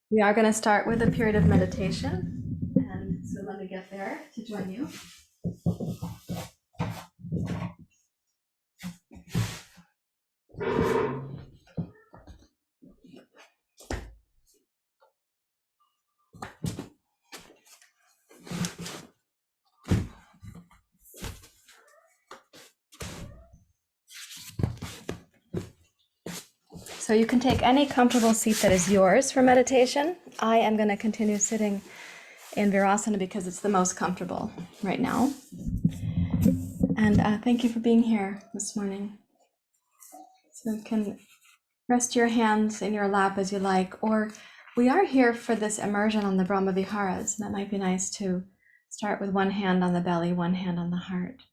We are going to start with a period of meditation. And so let me get there to join you. So you can take any comfortable seat that is yours for meditation. I am going to continue sitting in Virasana because it's the most comfortable right now. And thank you for being here this morning. So you can rest your hands in your lap as you like, or we are here for this immersion on the Brahmaviharas. That might be nice to start with one hand on the belly, one hand on the heart.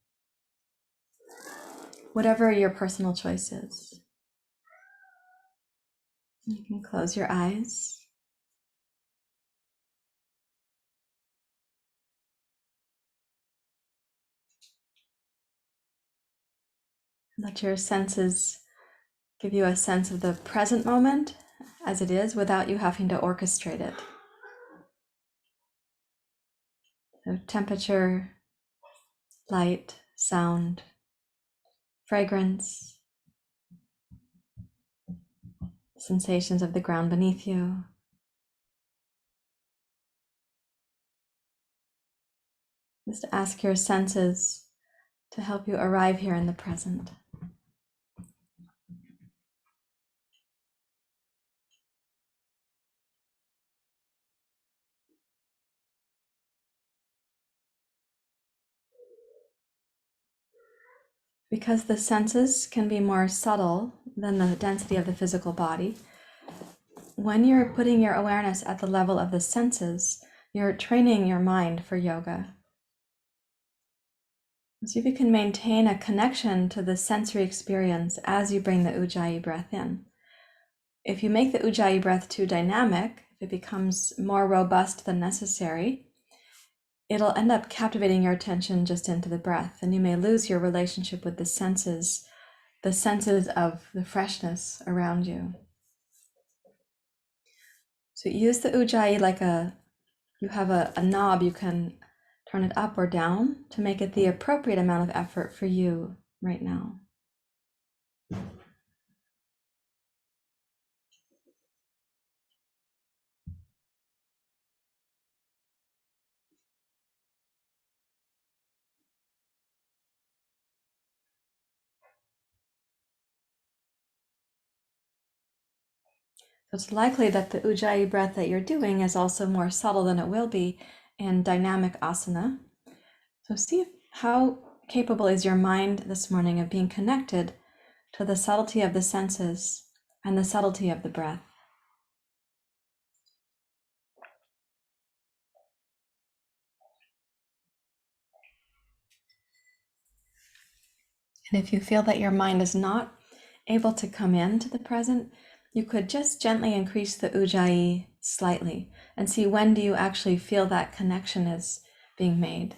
Whatever your personal choice is. You can close your eyes. Let your senses give you a sense of the present moment as it is without you having to orchestrate it. So temperature, light, sound, fragrance, sensations of the ground beneath you. Just ask your senses to help you arrive here in the present. Because the senses can be more subtle than the density of the physical body, when you're putting your awareness at the level of the senses, you're training your mind for yoga. See if you can maintain a connection to the sensory experience as you bring the Ujjayi breath in. If you make the Ujjayi breath too dynamic, if it becomes more robust than necessary, it'll end up captivating your attention just into the breath, and you may lose your relationship with the senses of the freshness around you. So use the Ujjayi like you have a knob, you can turn it up or down to make it the appropriate amount of effort for you right now. So it's likely that the Ujjayi breath that you're doing is also more subtle than it will be in dynamic asana. So see how capable is your mind this morning of being connected to the subtlety of the senses and the subtlety of the breath. And if you feel that your mind is not able to come into the present, you could just gently increase the Ujjayi slightly and see when do you actually feel that connection is being made.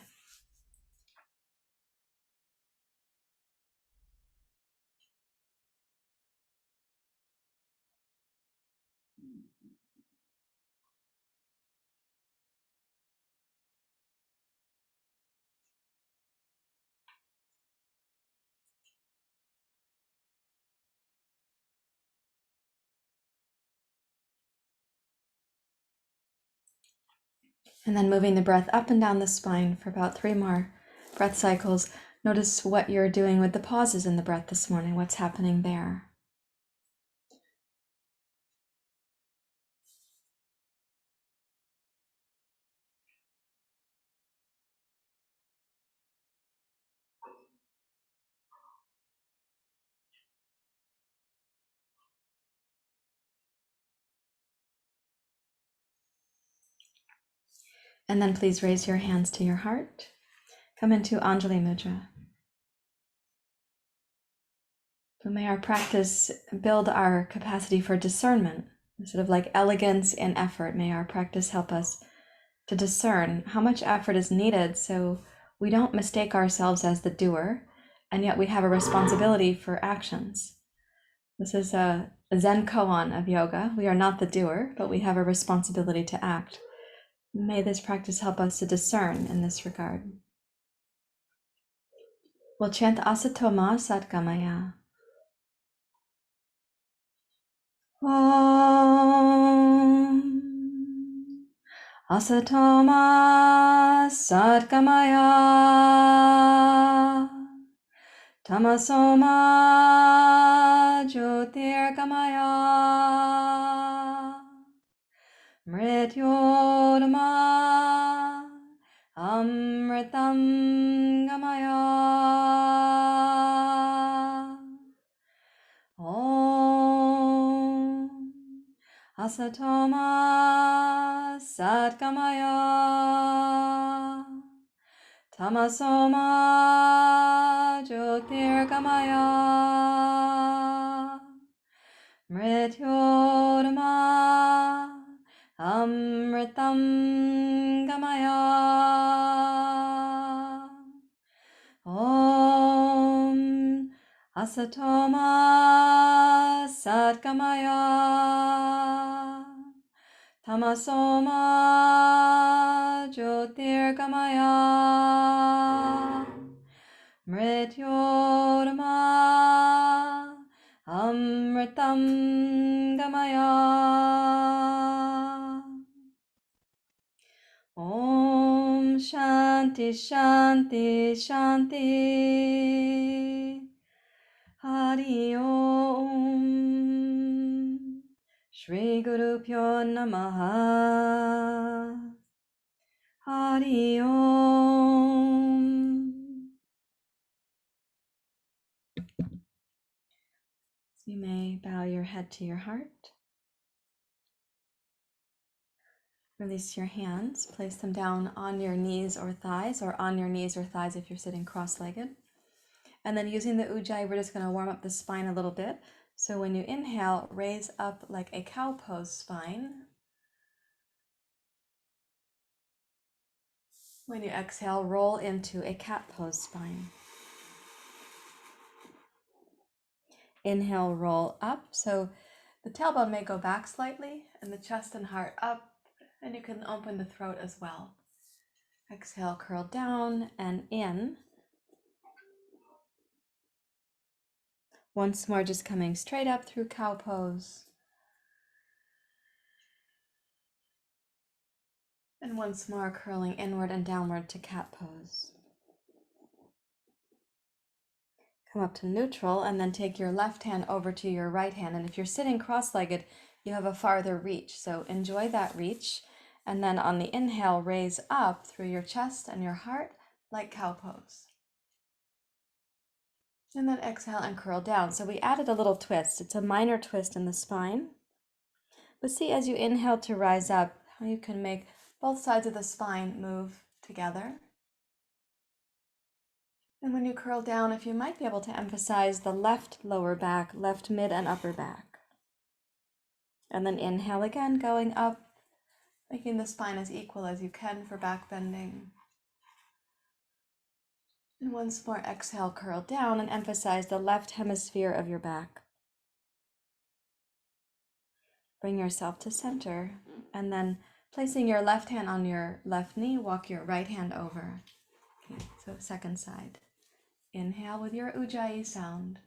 And then moving the breath up and down the spine for about 3 more breath cycles. Notice what you're doing with the pauses in the breath this morning, what's happening there. And then please raise your hands to your heart. Come into Anjali Mudra. So may our practice build our capacity for discernment, sort of like elegance in effort. May our practice help us to discern how much effort is needed so we don't mistake ourselves as the doer, and yet we have a responsibility for actions. This is a Zen koan of yoga. We are not the doer, but we have a responsibility to act. May this practice help us to discern in this regard. We'll chant Asatoma Satgamaya. Om Asatoma Satgamaya. Tamasoma Jyotirgamaya. Mrityorma Amritam Gamaya. Om Asatoma Satgamaya. Tamasoma Jyotirgamaya. Mrityorma Amritam Gamaya. Om Asatoma Satgamaya. Tamasoma Jyotirgamaya. Mrityorma Amritam Gamaya. Om Shanti Shanti Shanti. Hari Om. Shri Guru Pyo Namaha. Hari Om. So you may bow your head to your heart. Release your hands, place them down on your knees or thighs, or on your knees or thighs if you're sitting cross-legged. And then using the ujjayi, we're just going to warm up the spine a little bit. So when you inhale, raise up like a cow pose spine. When you exhale, roll into a cat pose spine. Inhale, roll up. So the tailbone may go back slightly and the chest and heart up, and you can open the throat as well. Exhale, curl down and in. Once more, just coming straight up through cow pose. And once more, curling inward and downward to cat pose. Come up to neutral and then take your left hand over to your right hand. And if you're sitting cross-legged, you have a farther reach. So enjoy that reach. And then on the inhale, raise up through your chest and your heart like cow pose. And then exhale and curl down. So we added a little twist. It's a minor twist in the spine. But see as you inhale to rise up, how you can make both sides of the spine move together. And when you curl down, if you might be able to emphasize the left lower back, left mid and upper back. And then inhale again, going up, making the spine as equal as you can for back bending. And once more, exhale, curl down and emphasize the left hemisphere of your back. Bring yourself to center, and then placing your left hand on your left knee, walk your right hand over. Okay, so second side. Inhale with your ujjayi sound.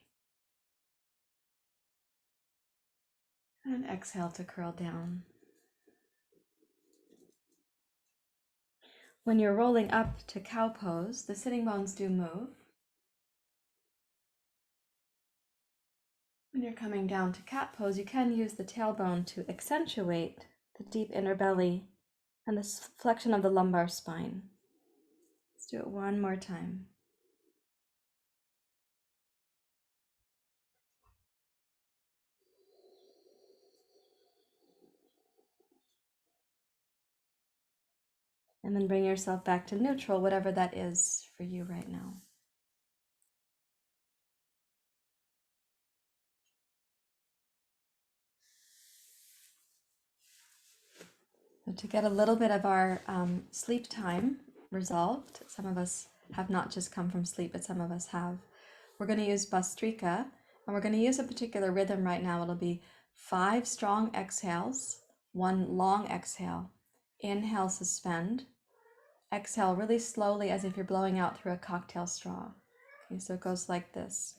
And exhale to curl down. When you're rolling up to cow pose, the sitting bones do move. When you're coming down to cat pose, you can use the tailbone to accentuate the deep inner belly and the flexion of the lumbar spine. Let's do it one more time. And then bring yourself back to neutral, whatever that is for you right now. So to get a little bit of our sleep time resolved, some of us have not just come from sleep, but some of us have. We're going to use Bastrika. And we're going to use a particular rhythm right now. It'll be 5 strong exhales, 1 long exhale. Inhale, suspend. Exhale really slowly as if you're blowing out through a cocktail straw. Okay, so it goes like this.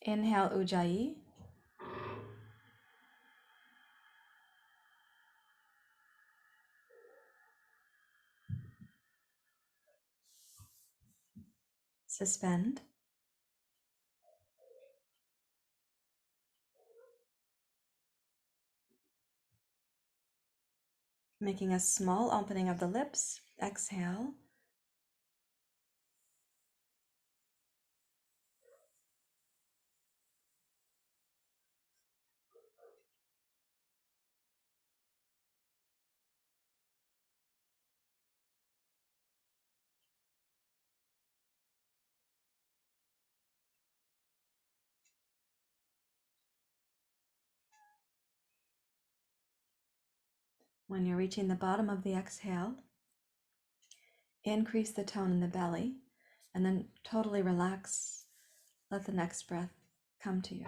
Inhale, Ujjayi. Suspend. Making a small opening of the lips. Exhale. When you're reaching the bottom of the exhale, increase the tone in the belly, and then totally relax. Let the next breath come to you.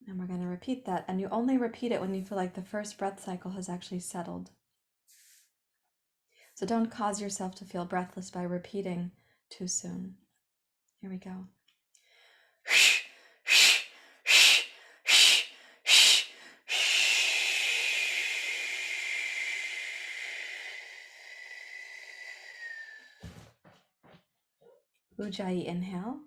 And we're going to repeat that. And you only repeat it when you feel like the first breath cycle has actually settled. So don't cause yourself to feel breathless by repeating too soon. Here we go. Ujjayi, inhale.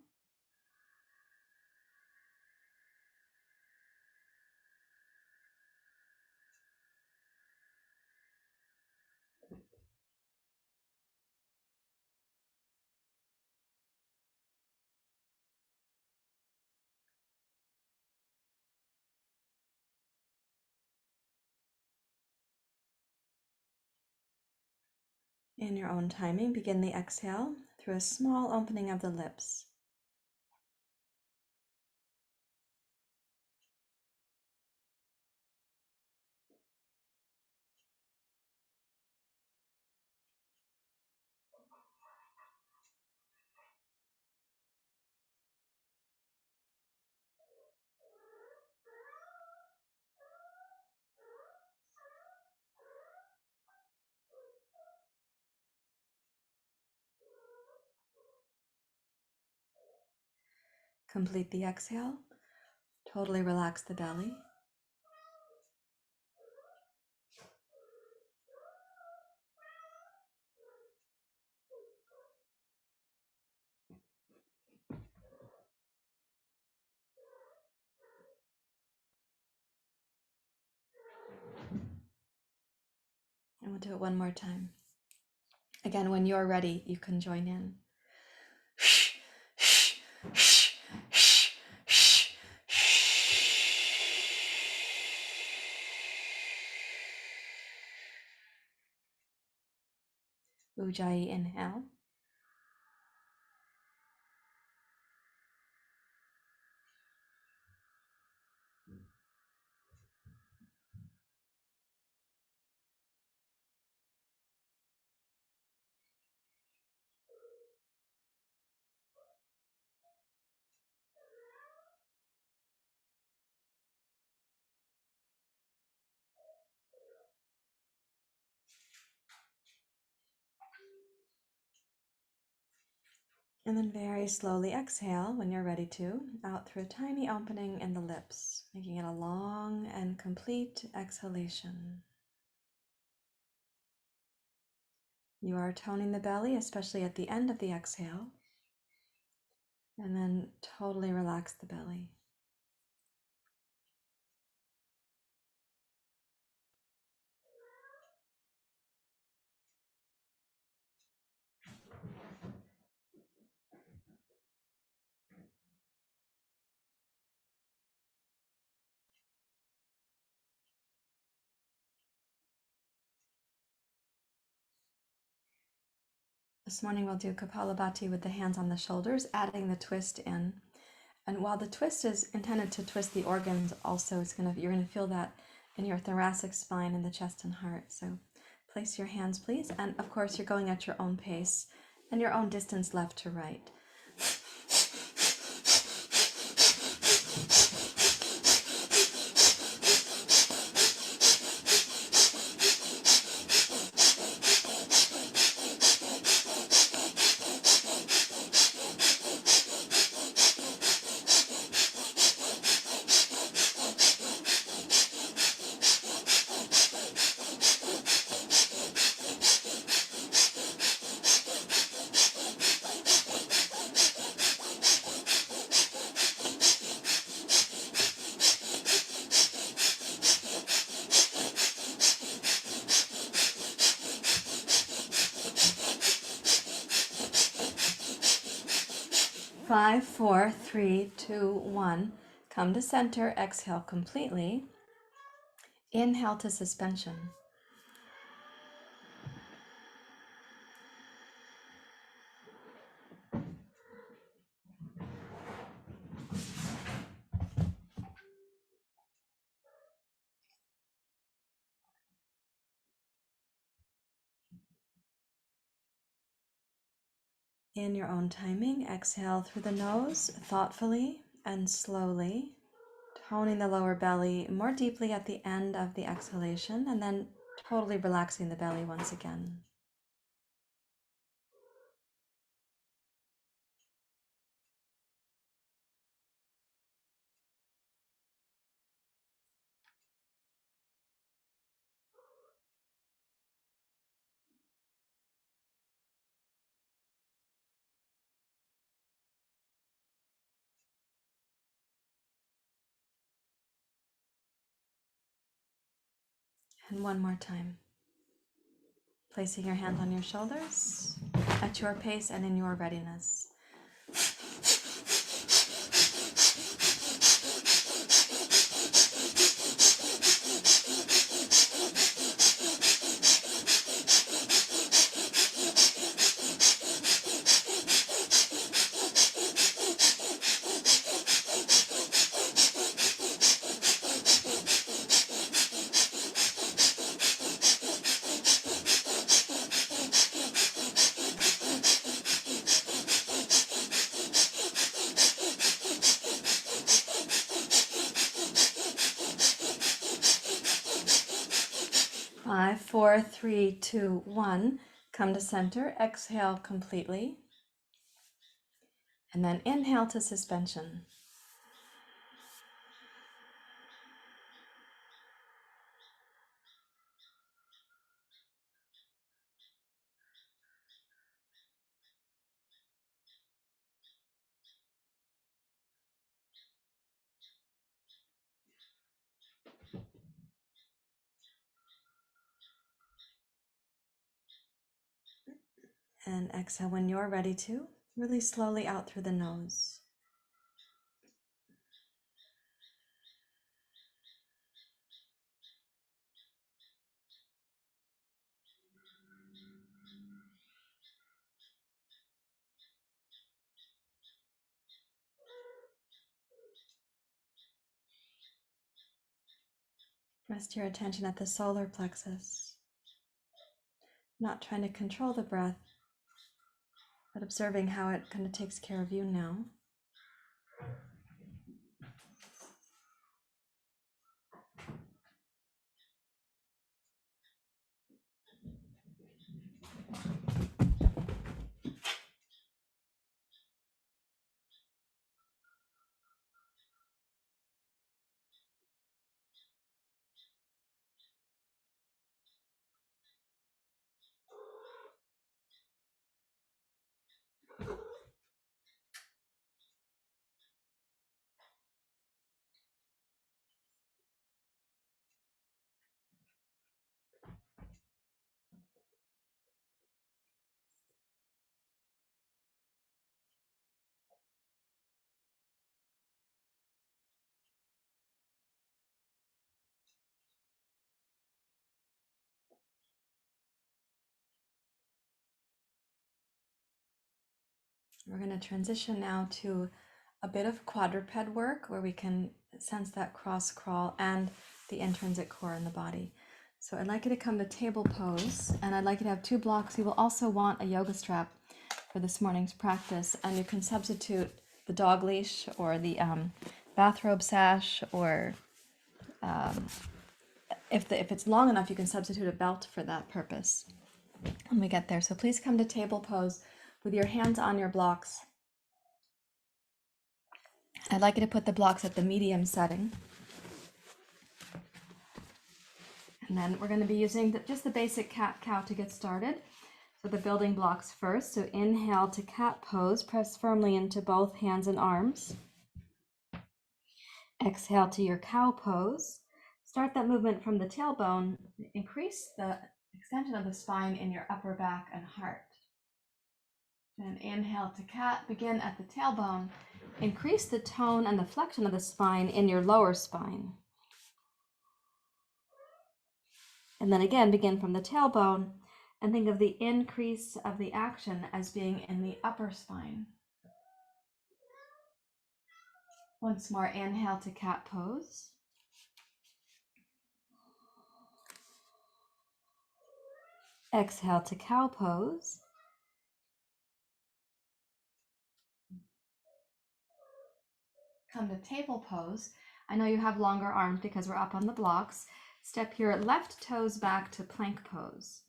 In your own timing, begin the exhale through a small opening of the lips. Complete the exhale. Totally relax the belly. And we'll do it one more time. Again, when you're ready, you can join in. Ujjayi, inhale. And then very slowly exhale when you're ready to, out through a tiny opening in the lips, making it a long and complete exhalation. You are toning the belly, especially at the end of the exhale, and then totally relax the belly. This morning we'll do Kapalabhati with the hands on the shoulders, adding the twist in. And while the twist is intended to twist the organs, also you're gonna feel that in your thoracic spine and the chest and heart. So place your hands, please. And of course, you're going at your own pace and your own distance left to right. 5, 4, 3, 2, 1. Come to center, exhale completely. Inhale to suspension. In your own timing, exhale through the nose thoughtfully and slowly, toning the lower belly more deeply at the end of the exhalation, and then totally relaxing the belly once again. And one more time. Placing your hand on your shoulders at your pace and in your readiness. Five, four, three, two, one. Come to center, exhale completely. And then inhale to suspension. And exhale when you're ready to, really slowly out through the nose. Rest your attention at the solar plexus. Not trying to control the breath, but observing how it kind of takes care of you now. We're going to transition now to a bit of quadruped work where we can sense that cross crawl and the intrinsic core in the body. So I'd like you to come to table pose, and I'd like you to have 2 blocks. You will also want a yoga strap for this morning's practice, and you can substitute the dog leash or the bathrobe sash, or if it's long enough, you can substitute a belt for that purpose when we get there. So please come to table pose with your hands on your blocks. I'd like you to put the blocks at the medium setting. And then we're going to be using just the basic cat-cow to get started. So the building blocks first. So inhale to cat pose, press firmly into both hands and arms. Exhale to your cow pose. Start that movement from the tailbone. Increase the extension of the spine in your upper back and heart. Then inhale to cat, begin at the tailbone. Increase the tone and the flexion of the spine in your lower spine. And then again, begin from the tailbone and think of the increase of the action as being in the upper spine. Once more, inhale to cat pose. Exhale to cow pose. Come to table pose. I know you have longer arms because we're up on the blocks. Step your left toes back to plank pose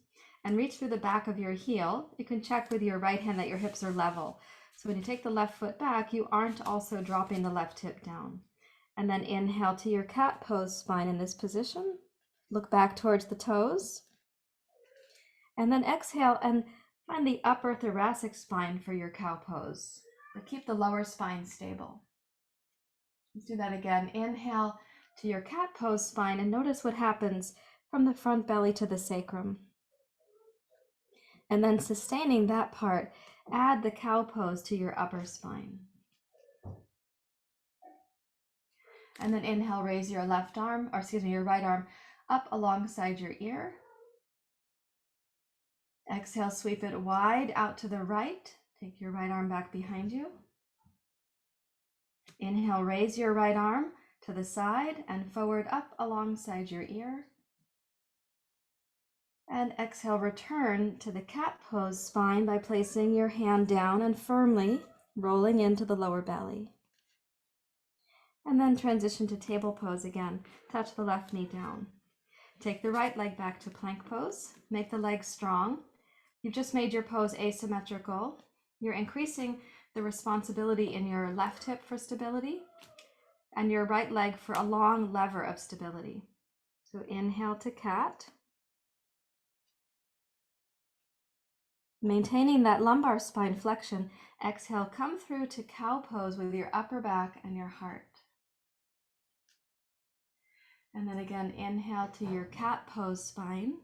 and reach through the back of your heel. You can check with your right hand that your hips are level. So when you take the left foot back, you aren't also dropping the left hip down. And then inhale to your cat pose spine in this position. Look back towards the toes. And then exhale and find the upper thoracic spine for your cow pose. But keep the lower spine stable. Let's do that again. Inhale to your cat pose spine and notice what happens from the front belly to the sacrum. And then sustaining that part, add the cow pose to your upper spine. And then inhale, raise your your right arm up alongside your ear. Exhale, sweep it wide out to the right. Take your right arm back behind you. Inhale, raise your right arm to the side and forward up alongside your ear. And exhale, return to the cat pose spine by placing your hand down and firmly rolling into the lower belly. And then transition to table pose again. Touch the left knee down. Take the right leg back to plank pose. Make the leg strong. You've just made your pose asymmetrical. You're increasing the responsibility in your left hip for stability and your right leg for a long lever of stability. So inhale to cat. Maintaining that lumbar spine flexion, exhale, come through to cow pose with your upper back and your heart. And then again, inhale to your cat pose spine.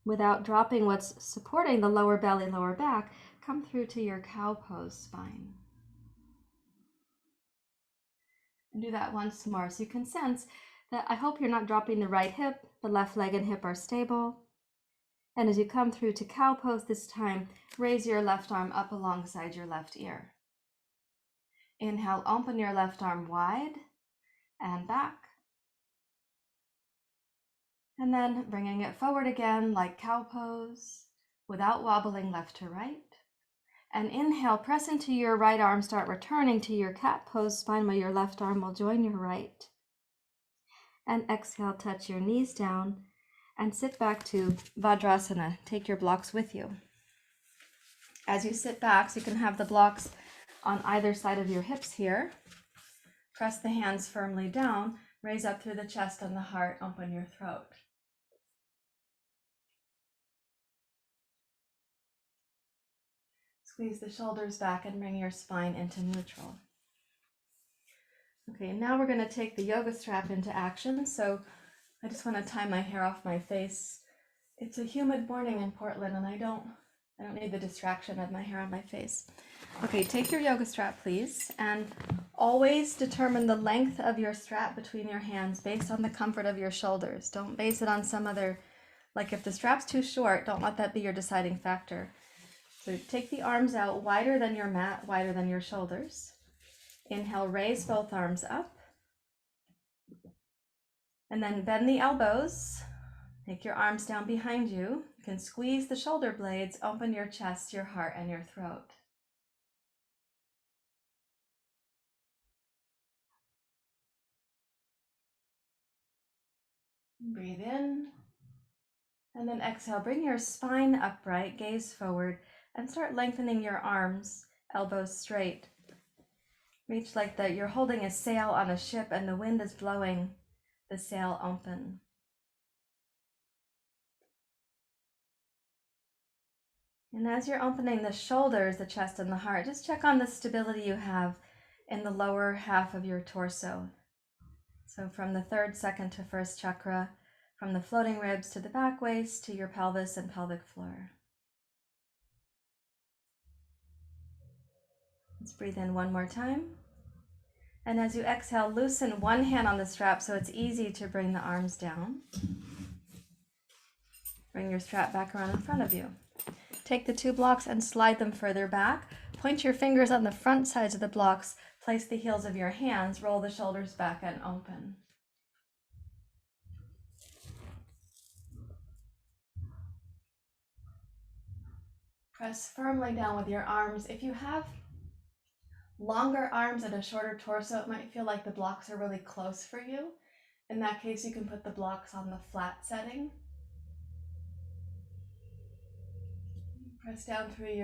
Without dropping what's supporting the lower belly, lower back, come through to your cow pose spine. And do that once more so you can sense that I hope you're not dropping the right hip, the left leg and hip are stable. And as you come through to cow pose this time, raise your left arm up alongside your left ear. Inhale, open your left arm wide and back. And then bringing it forward again like cow pose without wobbling left to right. And inhale, press into your right arm, start returning to your cat pose spine where your left arm will join your right. And exhale, touch your knees down and sit back to Vajrasana. Take your blocks with you. As you sit back, so you can have the blocks on either side of your hips here. Press the hands firmly down, raise up through the chest and the heart, open your throat. Squeeze the shoulders back and bring your spine into neutral. Okay, now we're going to take the yoga strap into action. So I just want to tie my hair off my face. It's a humid morning in Portland and I don't need the distraction of my hair on my face. Okay, take your yoga strap, please, and always determine the length of your strap between your hands based on the comfort of your shoulders. Don't base it on some other, like if the strap's too short, don't let that be your deciding factor. So take the arms out wider than your mat, wider than your shoulders. Inhale, raise both arms up. And then bend the elbows. Take your arms down behind you. You can squeeze the shoulder blades, open your chest, your heart, and your throat. Breathe in. And then exhale, bring your spine upright, gaze forward, and start lengthening your arms, elbows straight. Reach like that you're holding a sail on a ship and the wind is blowing the sail open. And as you're opening the shoulders, the chest, and the heart, just check on the stability you have in the lower half of your torso. So from the third, second to first chakra, from the floating ribs to the back waist to your pelvis and pelvic floor. Let's breathe in one more time. And as you exhale, loosen one hand on the strap so it's easy to bring the arms down. Bring your strap back around in front of you. Take the two blocks and slide them further back. Point your fingers on the front sides of the blocks. Place the heels of your hands. Roll the shoulders back and open. Press firmly down with your arms. If you have longer arms and a shorter torso, it might feel like the blocks are really close for you. In that case, you can put the blocks on the flat setting. Press down through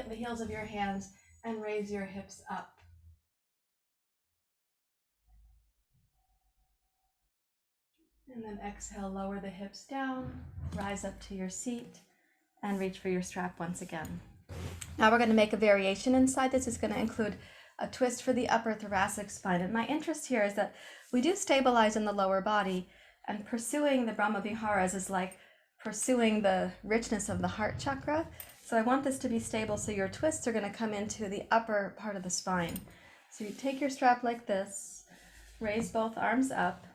the heels of your hands and raise your hips up. And then exhale, lower the hips down, rise up to your seat, and reach for your strap once again. Now we're going to make a variation inside this. It's going to include a twist for the upper thoracic spine. And my interest here is that we do stabilize in the lower body, and pursuing the Brahmaviharas is like pursuing the richness of the heart chakra. So I want this to be stable, so your twists are going to come into the upper part of the spine. So you take your strap like this, raise both arms up,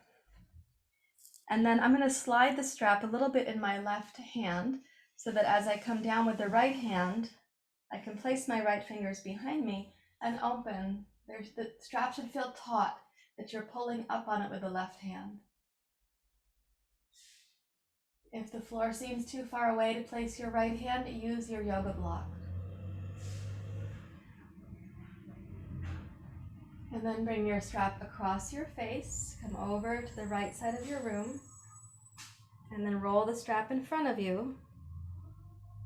and then I'm going to slide the strap a little bit in my left hand so that as I come down with the right hand, I can place my right fingers behind me and open. The strap should feel taut, that you're pulling up on it with the left hand. If the floor seems too far away to place your right hand, use your yoga block. And then bring your strap across your face, come over to the right side of your room, and then roll the strap in front of you.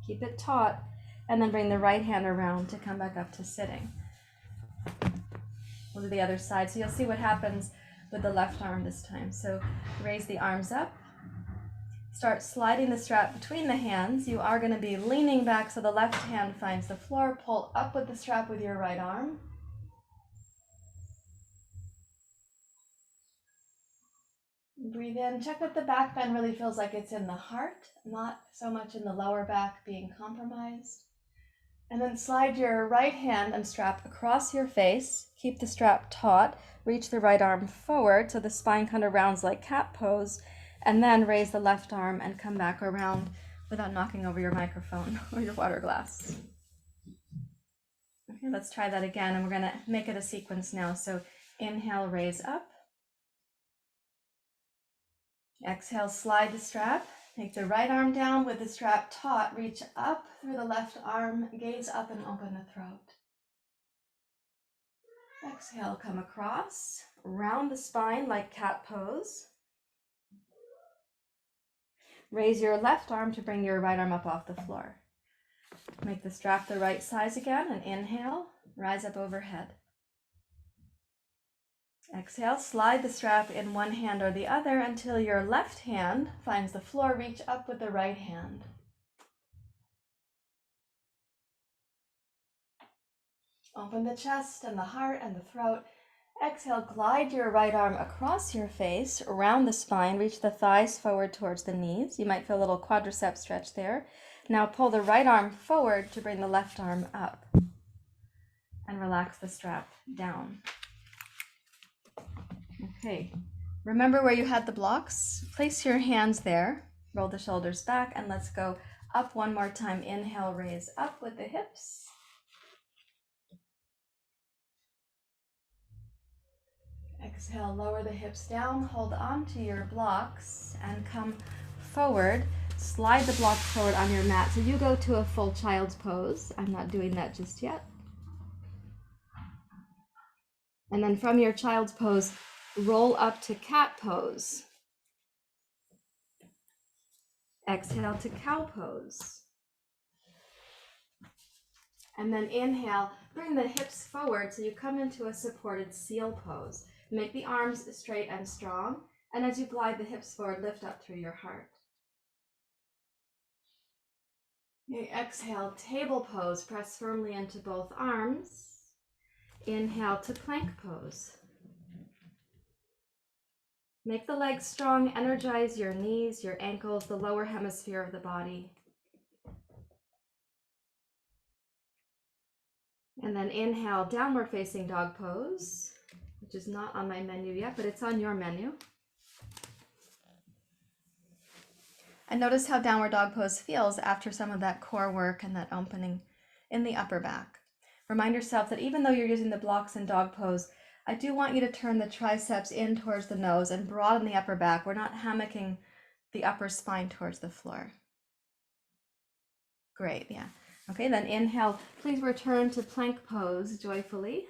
Keep it taut, and then bring the right hand around to come back up to sitting. We'll do the other side, so you'll see what happens with the left arm this time. So raise the arms up. Start sliding the strap between the hands. You are going to be leaning back so the left hand finds the floor. Pull up with the strap with your right arm. Breathe in. Check that the back bend really feels like it's in the heart, not so much in the lower back being compromised. And then slide your right hand and strap across your face. Keep the strap taut. Reach the right arm forward so the spine kind of rounds like cat pose. And then raise the left arm and come back around without knocking over your microphone or your water glass. Okay, let's try that again, and we're going to make it a sequence now. So inhale, raise up. Exhale, slide the strap. Take the right arm down with the strap taut. Reach up through the left arm, gaze up and open the throat. Exhale, come across, round the spine like cat pose. Raise your left arm to bring your right arm up off the floor. Make the strap the right size again, and inhale, rise up overhead. Exhale, slide the strap in one hand or the other until your left hand finds the floor. Reach up with the right hand. Open the chest and the heart and the throat. Exhale, glide your right arm across your face, around the spine, reach the thighs forward towards the knees. You might feel a little quadricep stretch there. Now pull the right arm forward to bring the left arm up and relax the strap down. Okay, remember where you had the blocks? Place your hands there, roll the shoulders back, and let's go Up one more time. Inhale, raise up with the hips. Exhale, lower the hips down, hold on to your blocks and come forward. Slide the block forward on your mat. So you go to a full child's pose. I'm not doing that just yet. And then from your child's pose, roll up to cat pose. Exhale to cow pose. And then inhale, bring the hips forward so you come into a supported seal pose. Make the arms straight and strong. And as you glide the hips forward, lift up through your heart. Exhale, table pose. Press firmly into both arms. Inhale to plank pose. Make the legs strong. Energize your knees, your ankles, the lower hemisphere of the body. And then inhale, downward facing dog pose, which is not on my menu yet, but it's on your menu. And notice how downward dog pose feels after some of that core work and that opening in the upper back. Remind yourself that even though you're using the blocks in dog pose, I do want you to turn the triceps in towards the nose and broaden the upper back. We're not hammocking the upper spine towards the floor. Great, yeah. Okay, then inhale. Please return to plank pose joyfully.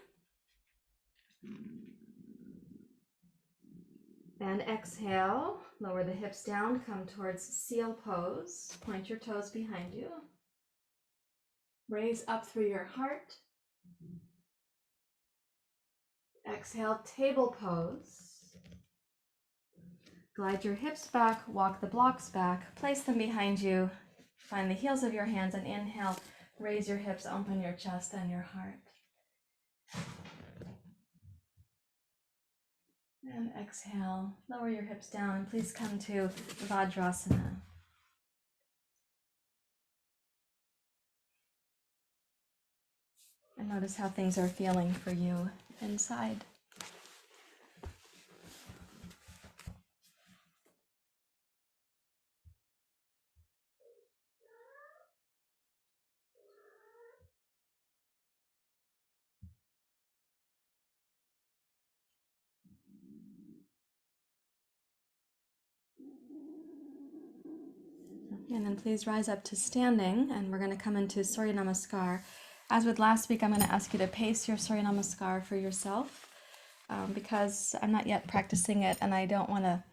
And exhale, lower the hips down, come towards seal pose. Point your toes behind you. Raise up through your heart. Exhale, table pose. Glide your hips back, walk the blocks back, place them behind you. Find the heels of your hands and inhale, raise your hips, open your chest and your heart. And exhale, lower your hips down and please come to Vajrasana. And notice how things are feeling for you inside. And then please rise up to standing, and we're going to come into Surya Namaskar. As with last week, I'm going to ask you to pace your Surya Namaskar for yourself because I'm not yet practicing it and I don't want to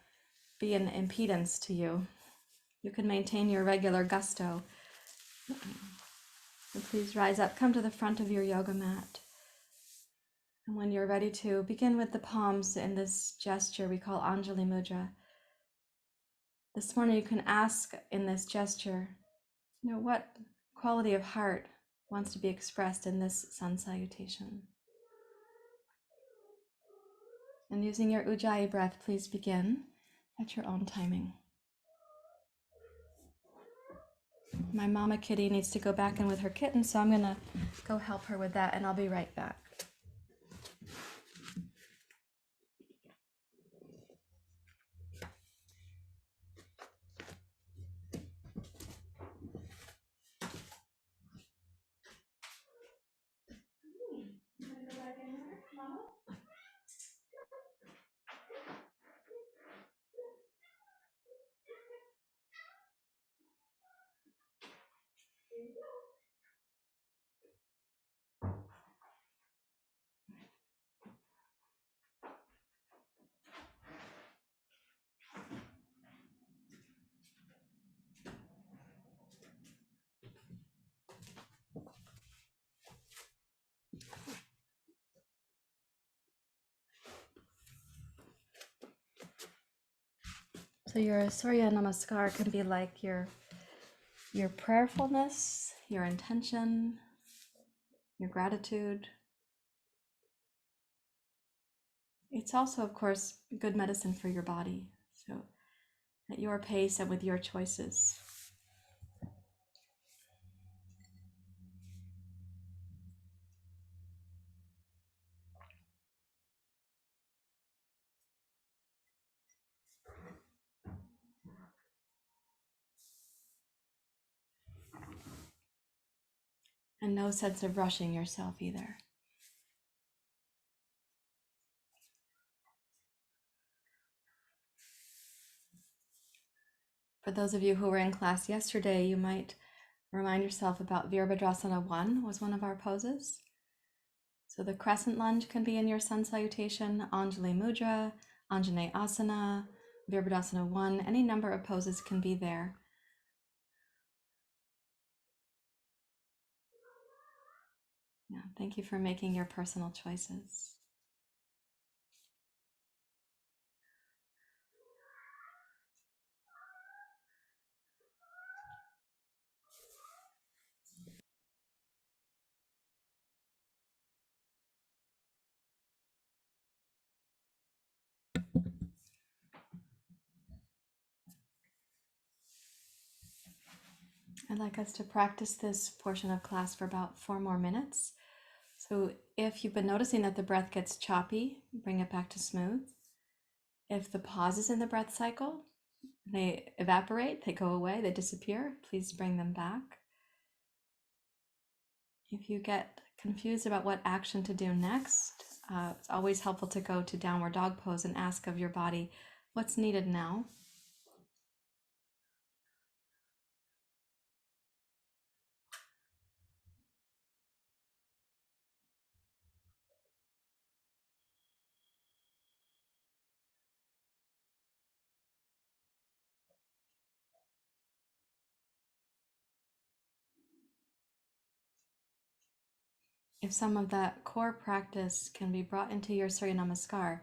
be an impedance to you. You can maintain your regular gusto. So please rise up, come to the front of your yoga mat. And when you're ready to, begin with the palms in this gesture we call Anjali Mudra. This morning you can ask in this gesture, what quality of heart wants to be expressed in this sun salutation. And using your Ujjayi breath, please begin at your own timing. My mama kitty needs to go back in with her kitten, so I'm going to go help her with that, and I'll be right back. So your Surya Namaskar can be like your prayerfulness, your intention, your gratitude. It's also, of course, good medicine for your body. So at your pace and with your choices. And no sense of rushing yourself either. For those of you who were in class yesterday, you might remind yourself about Virabhadrasana 1 was one of our poses. So the crescent lunge can be in your sun salutation, Anjali Mudra, Anjane Asana, Virabhadrasana 1, any number of poses can be there. Yeah, thank you for making your personal choices. I'd like us to practice this portion of class for about 4 more minutes. So if you've been noticing that the breath gets choppy, bring it back to smooth. If the pauses in the breath cycle, they evaporate, they go away, they disappear, please bring them back. If you get confused about what action to do next, it's always helpful to go to downward dog pose and ask of your body, what's needed now? If some of that core practice can be brought into your Surya Namaskar,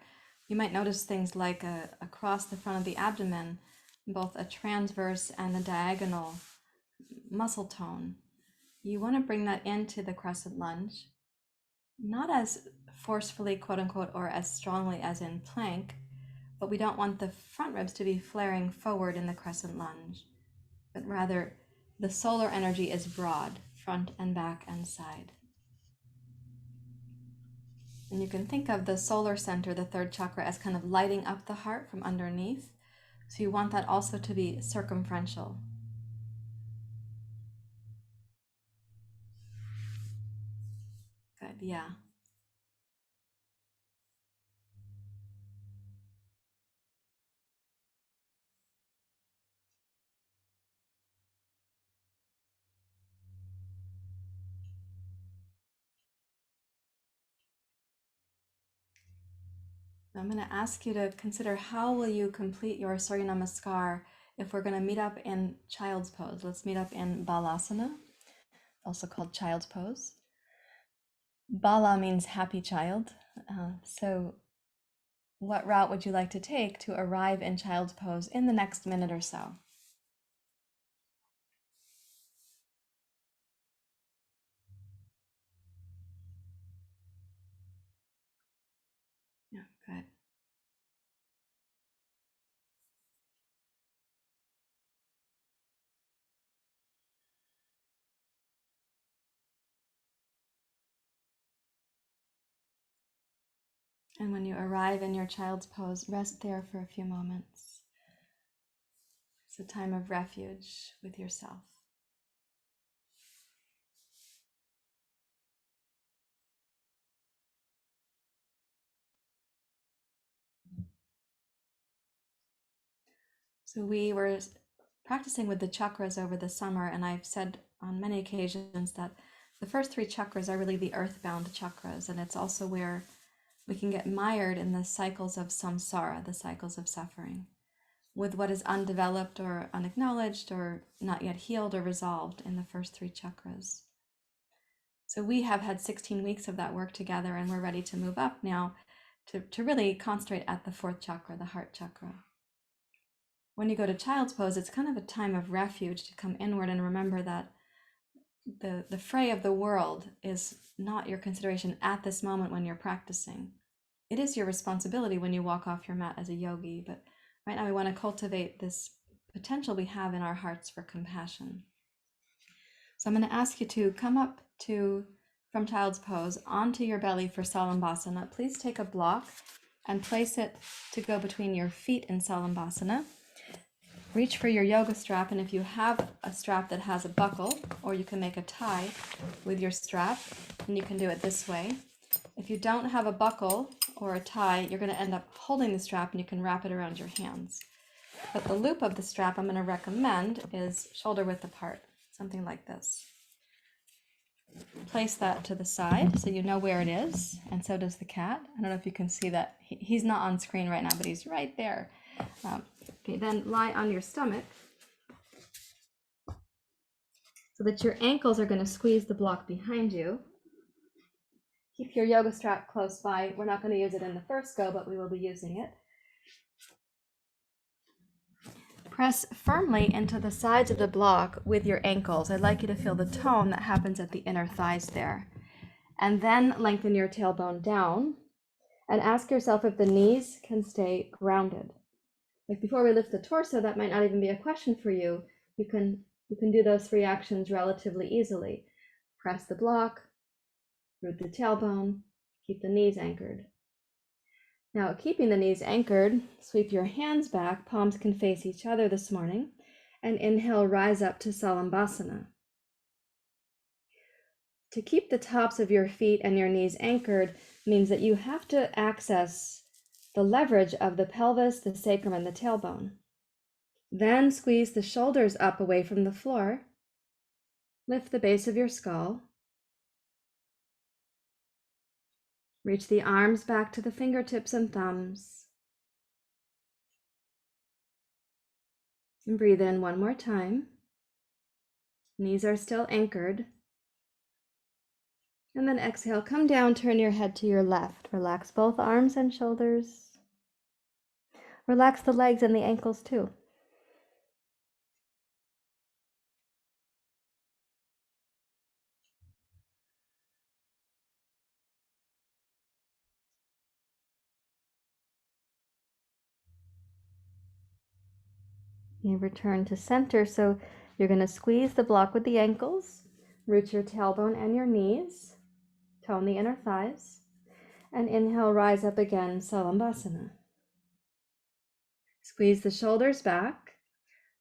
you might notice things like across the front of the abdomen, both a transverse and a diagonal muscle tone. You want to bring that into the crescent lunge, not as forcefully, quote unquote, or as strongly as in plank, but we don't want the front ribs to be flaring forward in the crescent lunge, but rather the solar energy is broad, front and back and side. And you can think of the solar center, the third chakra, as kind of lighting up the heart from underneath. So you want that also to be circumferential. Good, yeah. I'm going to ask you to consider how will you complete your Surya Namaskar if we're going to meet up in child's pose. Let's meet up in Balasana, also called child's pose. Bala means happy child. So what route would you like to take to arrive in child's pose in the next minute or so? Yeah, good. And when you arrive in your child's pose, rest there for a few moments. It's a time of refuge with yourself. So we were practicing with the chakras over the summer, and I've said on many occasions that the first 3 chakras are really the earthbound chakras, and it's also where we can get mired in the cycles of samsara, the cycles of suffering, with what is undeveloped or unacknowledged or not yet healed or resolved in the first 3 chakras. So we have had 16 weeks of that work together, and we're ready to move up now to really concentrate at the 4th chakra, the heart chakra. When you go to child's pose, it's kind of a time of refuge to come inward and remember that the fray of the world is not your consideration at this moment when you're practicing. It is your responsibility when you walk off your mat as a yogi, but right now we want to cultivate this potential we have in our hearts for compassion. So I'm going to ask you to come up from child's pose onto your belly for Salambhasana. Please take a block and place it to go between your feet in Salambhasana. reach for your yoga strap, and if you have a strap that has a buckle, or you can make a tie with your strap, and you can do it this way. If you don't have a buckle or a tie, you're going to end up holding the strap, and you can wrap it around your hands. But the loop of the strap I'm going to recommend is shoulder width apart, something like this. Place that to the side so you know where it is, and so does the cat. I don't know if you can see that. He's not on screen right now, but he's right there. Okay, then lie on your stomach so that your ankles are going to squeeze the block behind you. Keep your yoga strap close by. We're not going to use it in the first go, but we will be using it. Press firmly into the sides of the block with your ankles. I'd like you to feel the tone that happens at the inner thighs there. And then lengthen your tailbone down and ask yourself if the knees can stay grounded. Like before we lift the torso, that might not even be a question for you. You can do those 3 actions relatively easily. Press the block, root the tailbone, keep the knees anchored. Now, keeping the knees anchored, sweep your hands back, palms can face each other this morning, and inhale, rise up to Salambhasana. To keep the tops of your feet and your knees anchored means that you have to access the leverage of the pelvis, the sacrum, and the tailbone. Then squeeze the shoulders up away from the floor. Lift the base of your skull. Reach the arms back to the fingertips and thumbs. And breathe in one more time. Knees are still anchored. And then exhale, come down, turn your head to your left. Relax both arms and shoulders. Relax the legs and the ankles too. You return to center, so you're going to squeeze the block with the ankles, root your tailbone and your knees, tone the inner thighs, and inhale, rise up again, Salambhasana. Squeeze the shoulders back.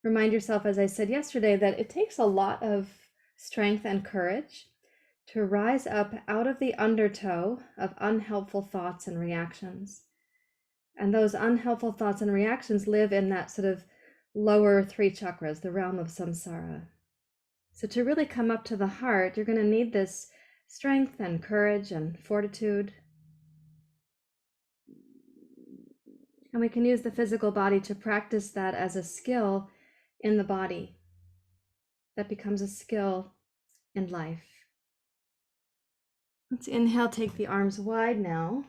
Remind yourself, as I said yesterday, that it takes a lot of strength and courage to rise up out of the undertow of unhelpful thoughts and reactions. And those unhelpful thoughts and reactions live in that sort of lower 3 chakras, the realm of samsara. So to really come up to the heart, you're going to need this strength and courage and fortitude. And we can use the physical body to practice that as a skill in the body. That becomes a skill in life. Let's inhale, take the arms wide now.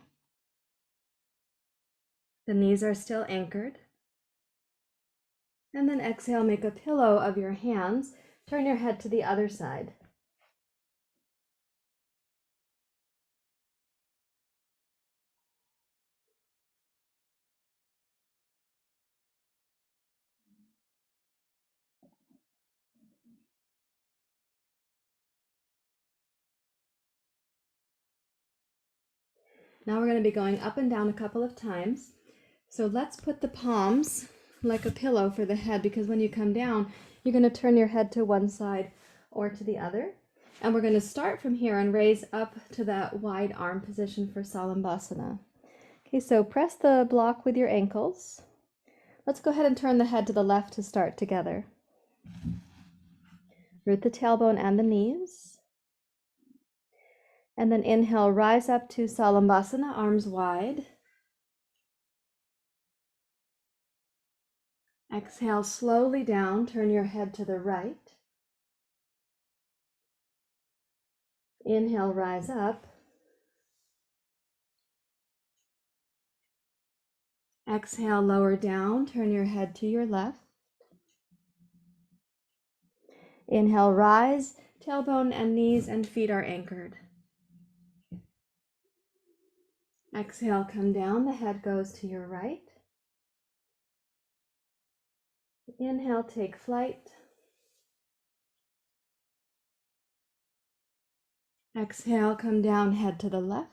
The knees are still anchored. And then exhale, make a pillow of your hands. Turn your head to the other side. Now we're going to be going up and down a couple of times. So let's put the palms like a pillow for the head, because when you come down, you're going to turn your head to one side or to the other. And we're going to start from here and raise up to that wide arm position for Salambhasana. Okay, so press the block with your ankles. Let's go ahead and turn the head to the left to start together. Root the tailbone and the knees. And then inhale, rise up to Salambhasana, arms wide. Exhale, slowly down, turn your head to the right. Inhale, rise up. Exhale, lower down, turn your head to your left. Inhale, rise, tailbone and knees and feet are anchored. Exhale, come down, the head goes to your right. Inhale, take flight. Exhale, come down, head to the left.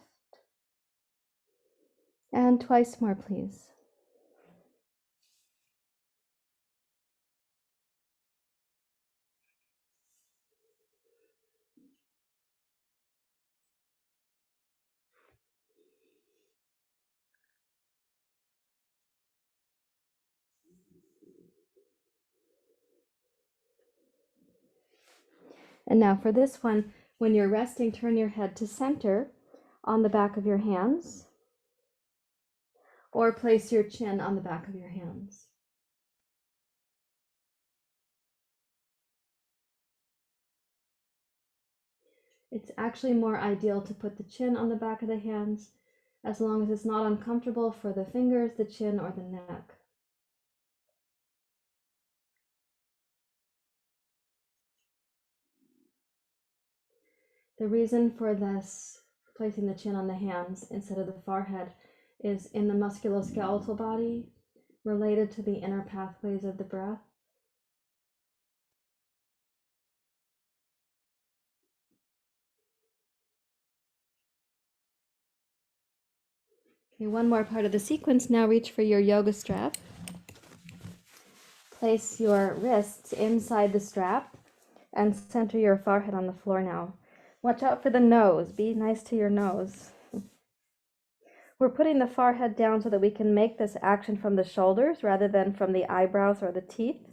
And twice more, please. And now for this one, when you're resting, turn your head to center on the back of your hands, or place your chin on the back of your hands. It's actually more ideal to put the chin on the back of the hands, as long as it's not uncomfortable for the fingers, the chin, or the neck. The reason for this, placing the chin on the hands instead of the forehead, is in the musculoskeletal body, related to the inner pathways of the breath. Okay, one more part of the sequence. Now reach for your yoga strap. Place your wrists inside the strap and center your forehead on the floor now. Watch out for the nose. Be nice to your nose. We're putting the forehead down so that we can make this action from the shoulders rather than from the eyebrows or the teeth.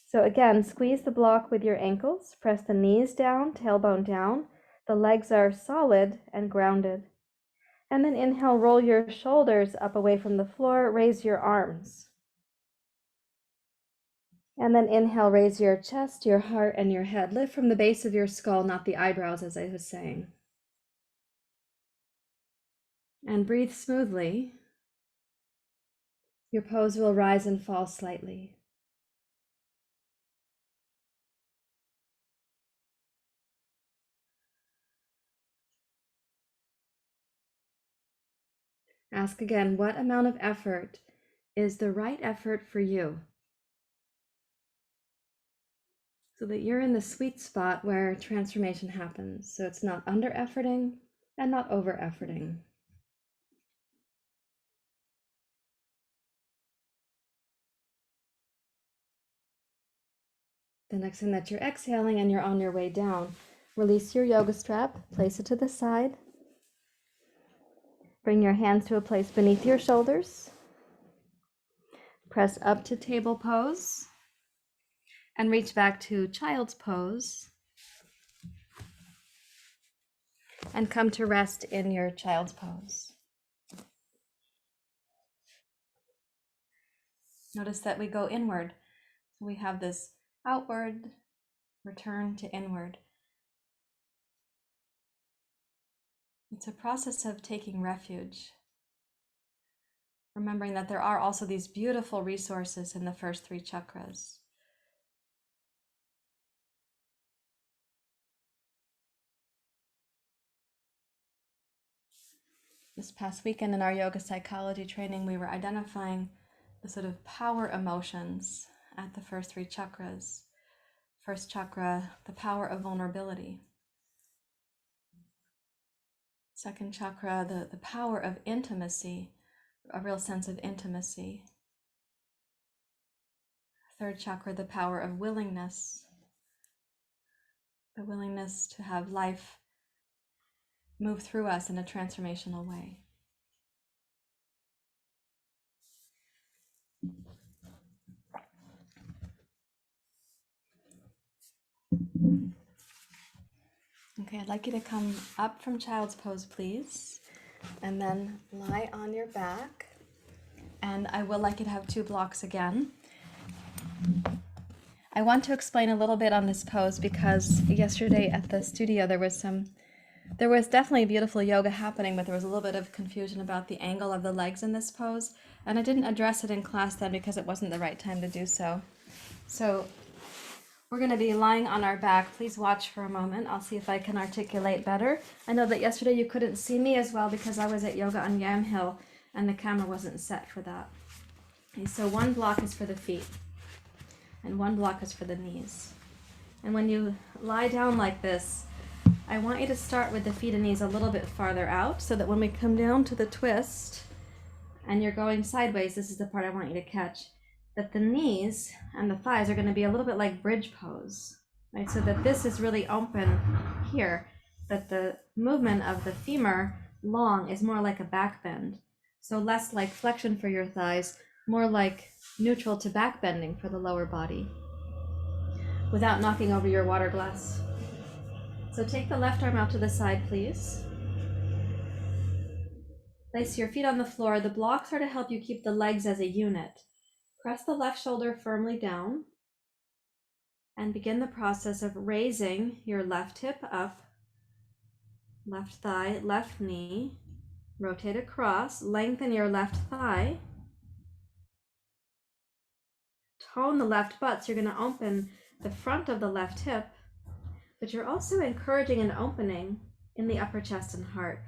So again, squeeze the block with your ankles. Press the knees down, tailbone down. The legs are solid and grounded. And then inhale, roll your shoulders up away from the floor. Raise your arms. And then inhale, raise your chest, your heart, and your head. Lift from the base of your skull, not the eyebrows, as I was saying. And breathe smoothly. Your pose will rise and fall slightly. Ask again, what amount of effort is the right effort for you? So that you're in the sweet spot where transformation happens. So it's not under-efforting and not over-efforting. The next time that you're exhaling and you're on your way down, release your yoga strap, place it to the side. Bring your hands to a place beneath your shoulders. Press up to table pose and reach back to child's pose and come to rest in your child's pose. Notice that we go inward. We have this outward return to inward. It's a process of taking refuge, remembering that there are also these beautiful resources in the first three chakras. This past weekend in our yoga psychology training, we were identifying the sort of power emotions at the first three chakras. First chakra, the power of vulnerability. Second chakra, the power of intimacy, a real sense of intimacy. Third chakra, the power of willingness, the willingness to have life move through us in a transformational way. Okay, I'd like you to come up from child's pose, please, and then lie on your back. And I will like you to have two blocks again. I want to explain a little bit on this pose because yesterday at the studio there was definitely beautiful yoga happening, but there was a little bit of confusion about the angle of the legs in this pose, and I didn't address it in class then because it wasn't the right time to do so. So we're going to be lying on our back. Please watch for a moment. I'll see if I can articulate better. I know that yesterday you couldn't see me as well because I was at yoga on Yam Hill and the camera wasn't set for that. Okay, so one block is for the feet and one block is for the knees. And when you lie down like this, I want you to start with the feet and knees a little bit farther out so that when we come down to the twist and you're going sideways, this is the part I want you to catch, that the knees and the thighs are going to be a little bit like bridge pose, right? So that this is really open here, that the movement of the femur long is more like a back bend. So less like flexion for your thighs, more like neutral to back bending for the lower body without knocking over your water glass. So take the left arm out to the side, please. Place your feet on the floor. The blocks are to help you keep the legs as a unit. Press the left shoulder firmly down and begin the process of raising your left hip up, left thigh, left knee. Rotate across, lengthen your left thigh. Tone the left butt, so you're going to open the front of the left hip, but you're also encouraging an opening in the upper chest and heart.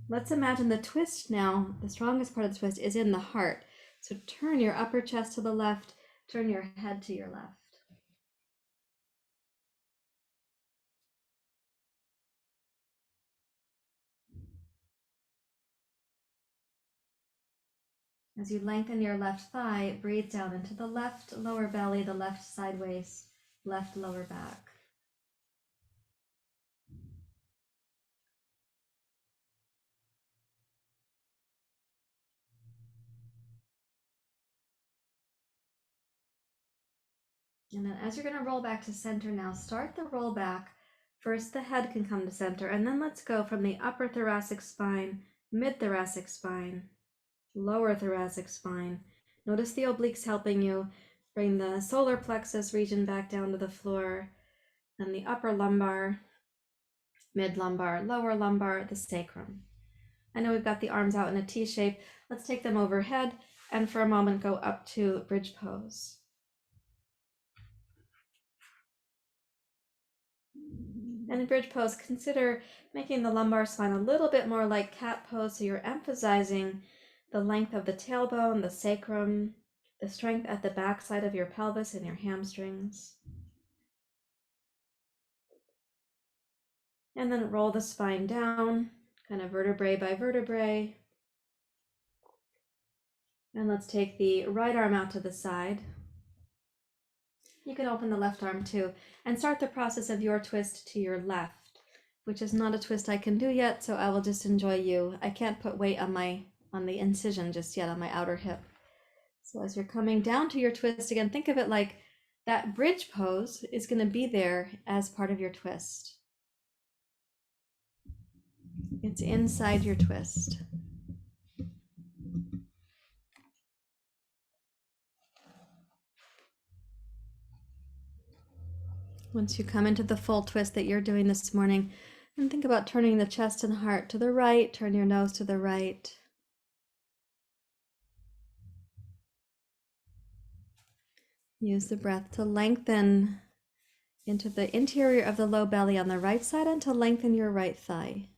Let's imagine the twist now, the strongest part of the twist is in the heart. So turn your upper chest to the left, turn your head to your left. As you lengthen your left thigh, breathe down into the left lower belly, the left side waist, left lower back. And then as you're going to roll back to center now, start the roll back. First, the head can come to center, and then let's go from the upper thoracic spine, mid-thoracic spine, lower thoracic spine. Notice the obliques helping you. Bring the solar plexus region back down to the floor, and the upper lumbar, mid-lumbar, lower lumbar, the sacrum. I know we've got the arms out in a T shape. Let's take them overhead, and for a moment go up to bridge pose. And in bridge pose, consider making the lumbar spine a little bit more like cat pose, so you're emphasizing the length of the tailbone, the sacrum, the strength at the back side of your pelvis and your hamstrings. And then roll the spine down, kind of vertebrae by vertebrae. And let's take the right arm out to the side. You can open the left arm too, and start the process of your twist to your left, which is not a twist I can do yet, so I will just enjoy you. I can't put weight on the incision just yet on my outer hip. So as you're coming down to your twist again, think of it like that bridge pose is going to be there as part of your twist. It's inside your twist. Once you come into the full twist that you're doing this morning, and think about turning the chest and heart to the right, turn your nose to the right. Use the breath to lengthen into the interior of the low belly on the right side and to lengthen your right thigh.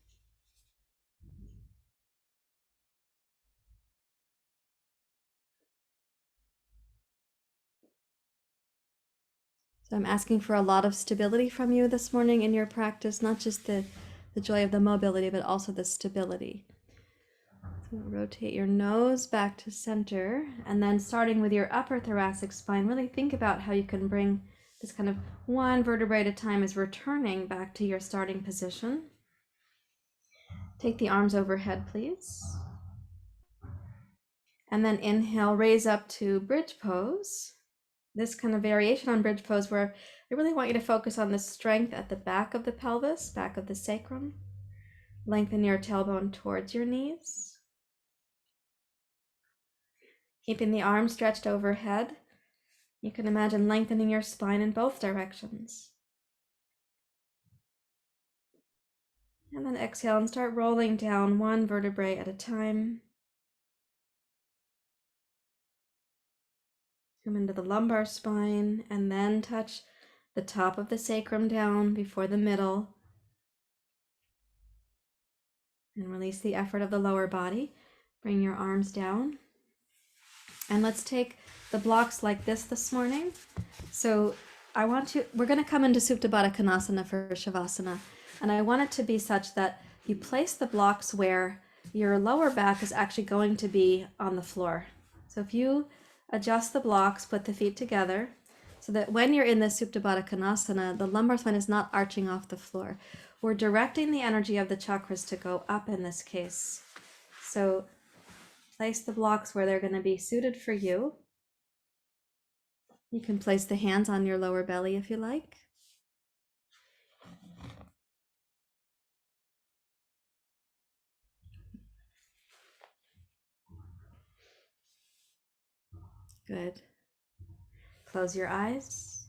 So I'm asking for a lot of stability from you this morning in your practice, not just the joy of the mobility, but also the stability. So rotate your nose back to center, and then starting with your upper thoracic spine, really think about how you can bring this kind of one vertebrae at a time as returning back to your starting position. Take the arms overhead, please. And then inhale, raise up to bridge pose. This kind of variation on bridge pose where I really want you to focus on the strength at the back of the pelvis, back of the sacrum. Lengthen your tailbone towards your knees. Keeping the arms stretched overhead. You can imagine lengthening your spine in both directions. And then exhale and start rolling down one vertebrae at a time. Come into the lumbar spine and then touch the top of the sacrum down before the middle. And release the effort of the lower body. Bring your arms down. And let's take the blocks like this morning. So we're going to come into Supta Baddha Konasana for Shavasana. And I want it to be such that you place the blocks where your lower back is actually going to be on the floor. So if you adjust the blocks, put the feet together, so that when you're in the Supta Baddha Konasana, the lumbar spine is not arching off the floor. We're directing the energy of the chakras to go up in this case. So place the blocks where they're going to be suited for you. You can place the hands on your lower belly if you like. Good. Close your eyes.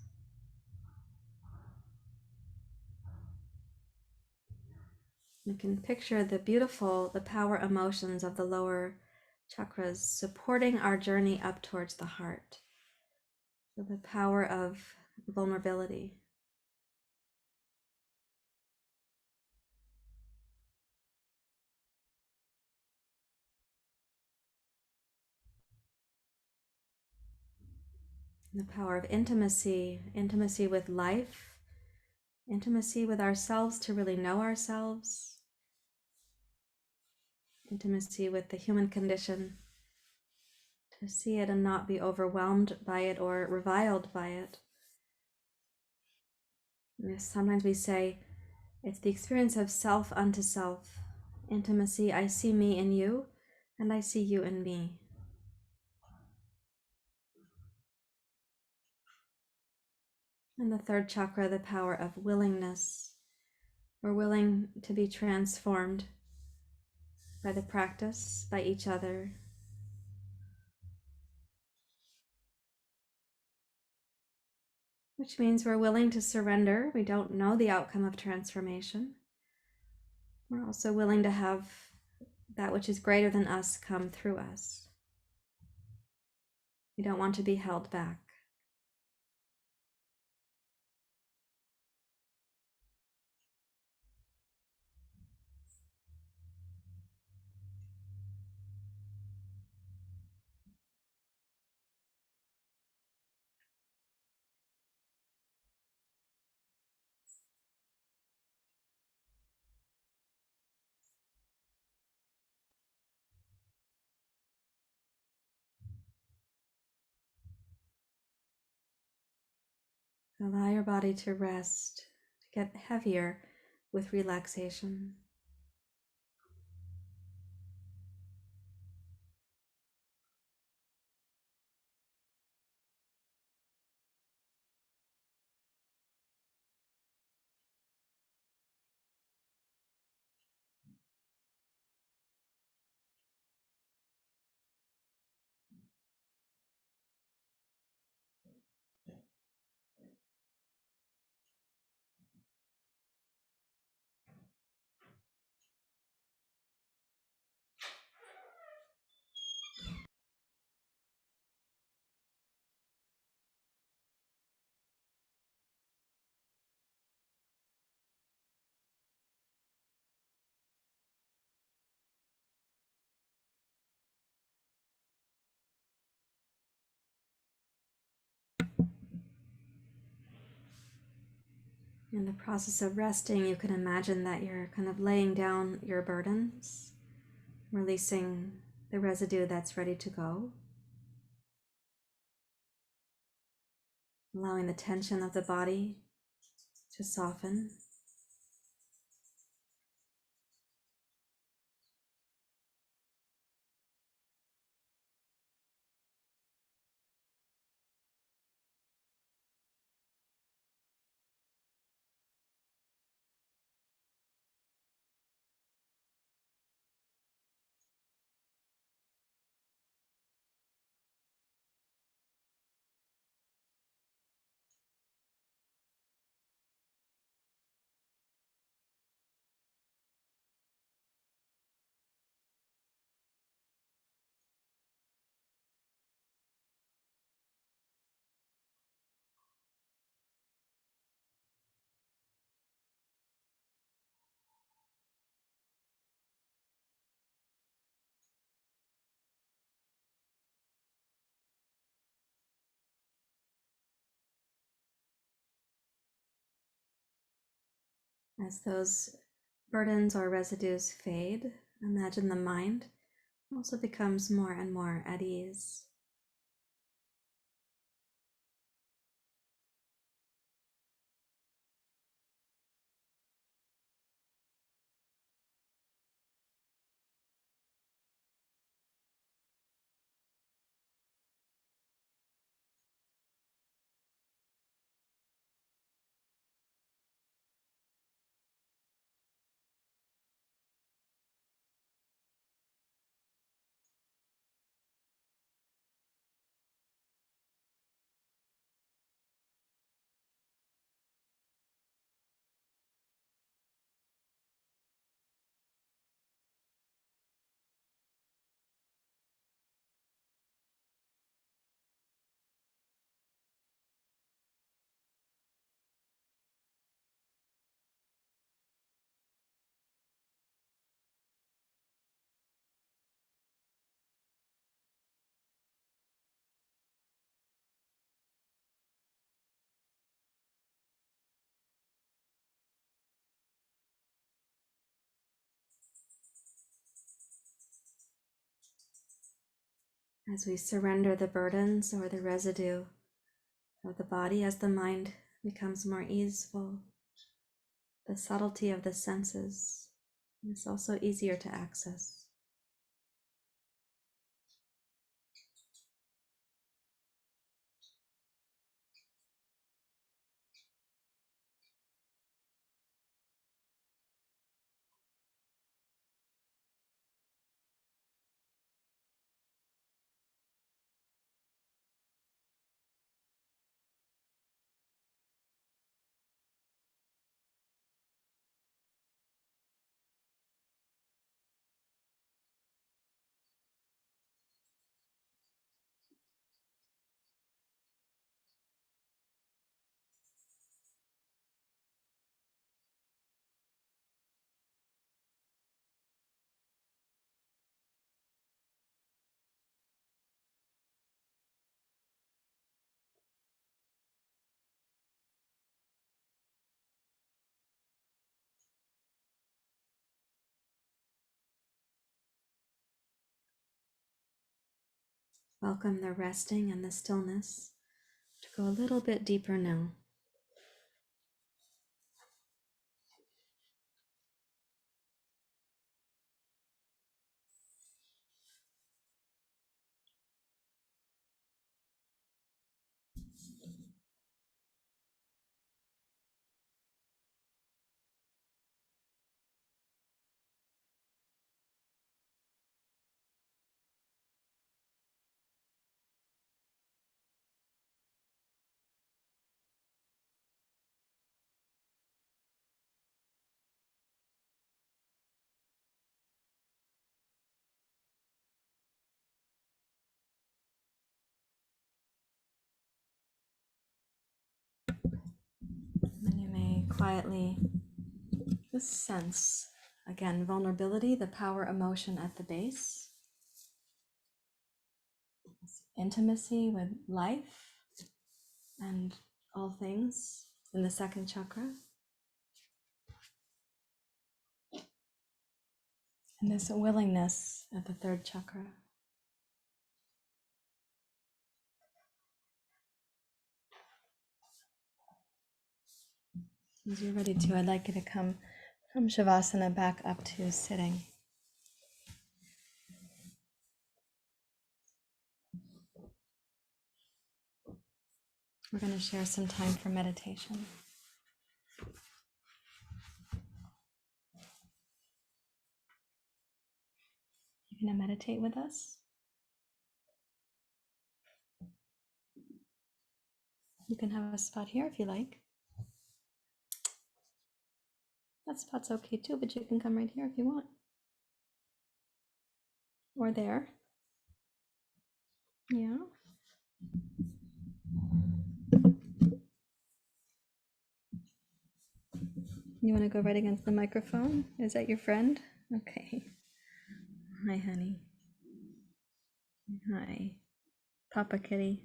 You can picture the power emotions of the lower chakras supporting our journey up towards the heart. So the power of vulnerability. The power of intimacy, intimacy with life, intimacy with ourselves to really know ourselves, intimacy with the human condition, to see it and not be overwhelmed by it or reviled by it. Sometimes we say, it's the experience of self unto self. Intimacy, I see me in you, and I see you in me. And the third chakra, the power of willingness. We're willing to be transformed by the practice, by each other. Which means we're willing to surrender. We don't know the outcome of transformation. We're also willing to have that which is greater than us come through us. We don't want to be held back. Allow your body to rest, to get heavier with relaxation. In the process of resting, you can imagine that you're kind of laying down your burdens, releasing the residue that's ready to go, allowing the tension of the body to soften. As those burdens or residues fade, imagine the mind also becomes more and more at ease. as we surrender the burdens or the residue of the body, as the mind becomes more easeful, the subtlety of the senses is also easier to access. Welcome the resting and the stillness to go a little bit deeper now. And you may quietly just sense, again, vulnerability, the power emotion at the base, intimacy with life and all things in the second chakra, and this willingness at the third chakra. As you're ready to, I'd like you to come from Shavasana back up to sitting. We're going to share some time for meditation. You going to meditate with us? You can have a spot here if you like. That spot's okay too, but you can come right here if you want. Or there. Yeah. You want to go right against the microphone? Is that your friend? Okay. Hi, honey. Hi. Papa Kitty.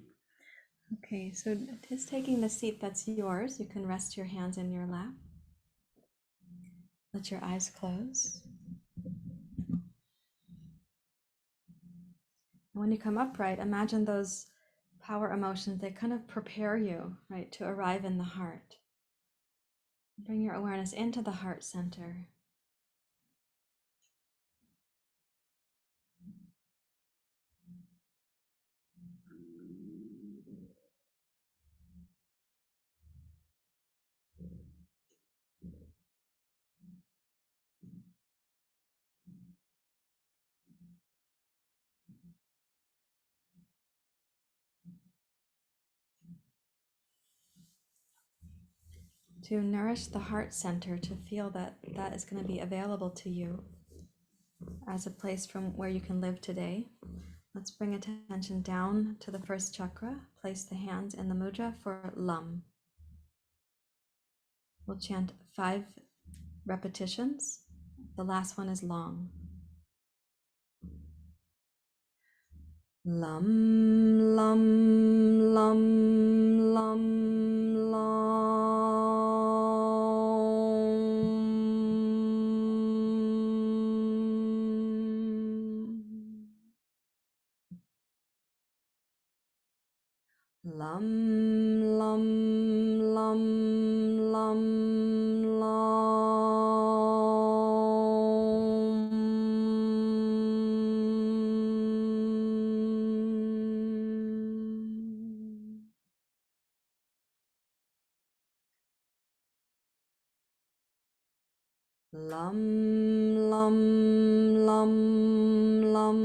Okay, so just taking the seat that's yours, you can rest your hands in your lap. Let your eyes close. When you come upright, imagine those power emotions, they kind of prepare you, right, to arrive in the heart. Bring your awareness into the heart center. To nourish the heart center, to feel that that is going to be available to you as a place from where you can live today. Let's bring attention down to the first chakra. Place the hands in the mudra for Lam. We'll chant 5 repetitions. The last one is long. Lam, lam, lam, lam, lam. Lam, lam, lam, lam, lam, lam, lam,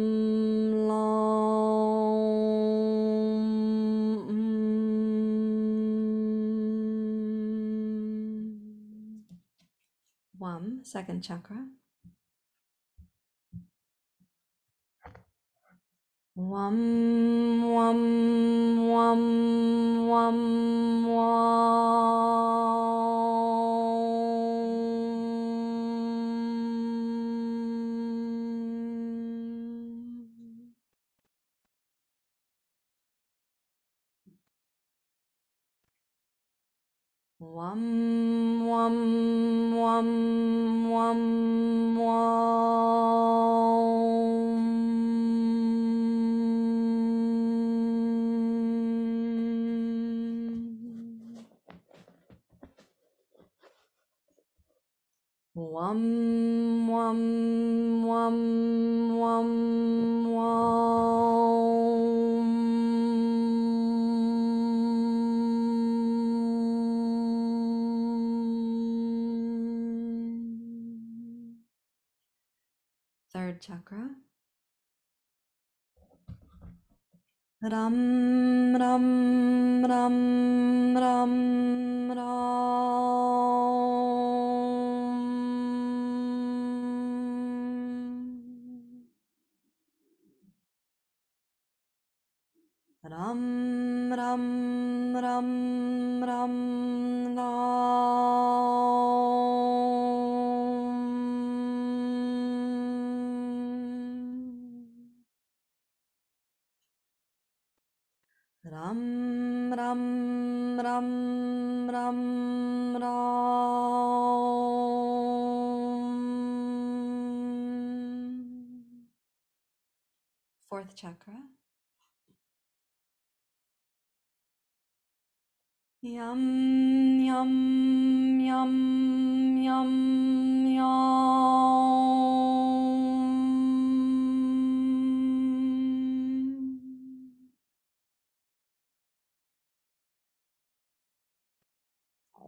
lam, second chakra. Wam, wam, wam, wam, wam, wam, wam, wam, wam, wam, wam, wam, third chakra. Ram, ram, ram, ram, ram, ram, ram, ram, ram, ram, ram, ram, fourth chakra. Yum, yum, yum, yum, yum,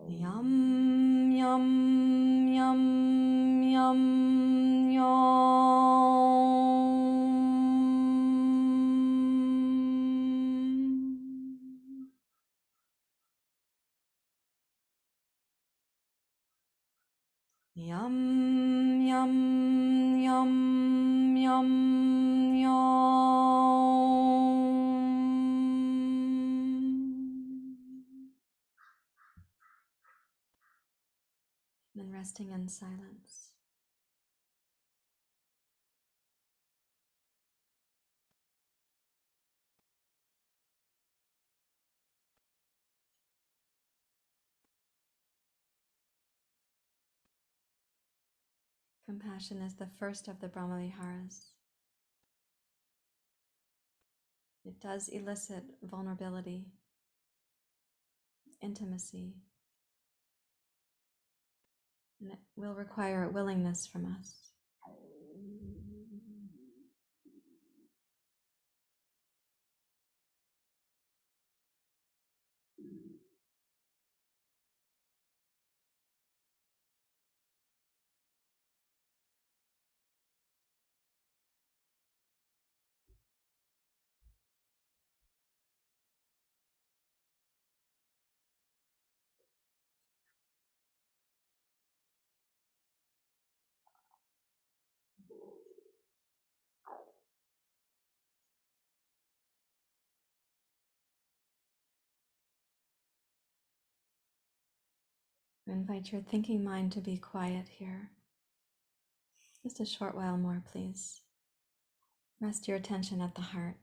yum, yum, yum, yum, yum, yum, yum, and resting in silence. Compassion is the first of the Brahmaviharas. It does elicit vulnerability, intimacy, and it will require a willingness from us. I invite your thinking mind to be quiet here. Just a short while more, please. Rest your attention at the heart.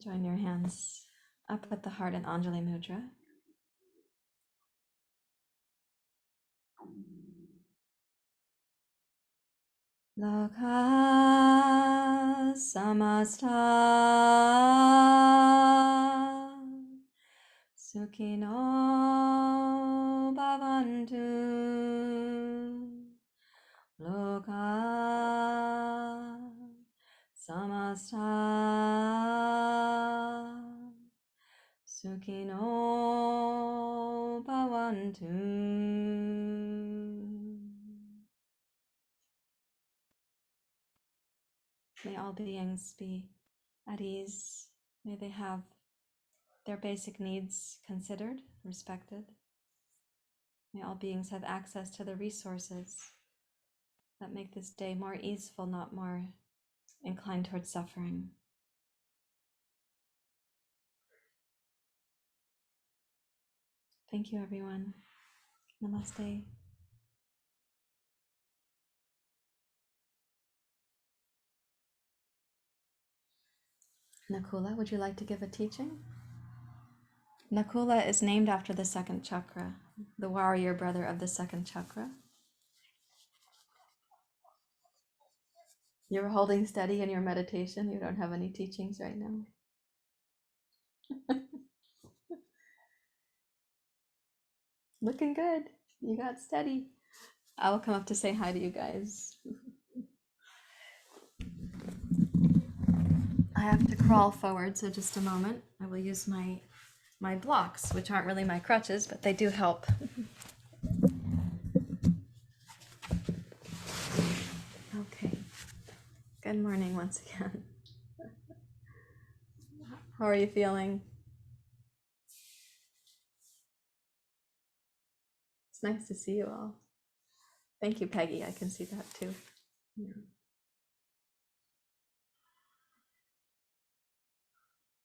Join your hands up at the heart in Anjali Mudra. Loka samasta sukhino bhavantu. Loka samasta sukhino bhavantu. May all beings be at ease. May they have their basic needs considered, respected. May all beings have access to the resources that make this day more easeful, not more inclined towards suffering. Thank you, everyone. Namaste. Nakula, would you like to give a teaching? Nakula is named after the second chakra, the warrior brother of the second chakra. You're holding steady in your meditation. You don't have any teachings right now. Looking good. You got steady. I will come up to say hi to you guys. I have to crawl forward, so just a moment. I will use my blocks, which aren't really my crutches, but they do help. Okay. Good morning once again. How are you feeling? It's nice to see you all. Thank you, Peggy. I can see that too. Yeah.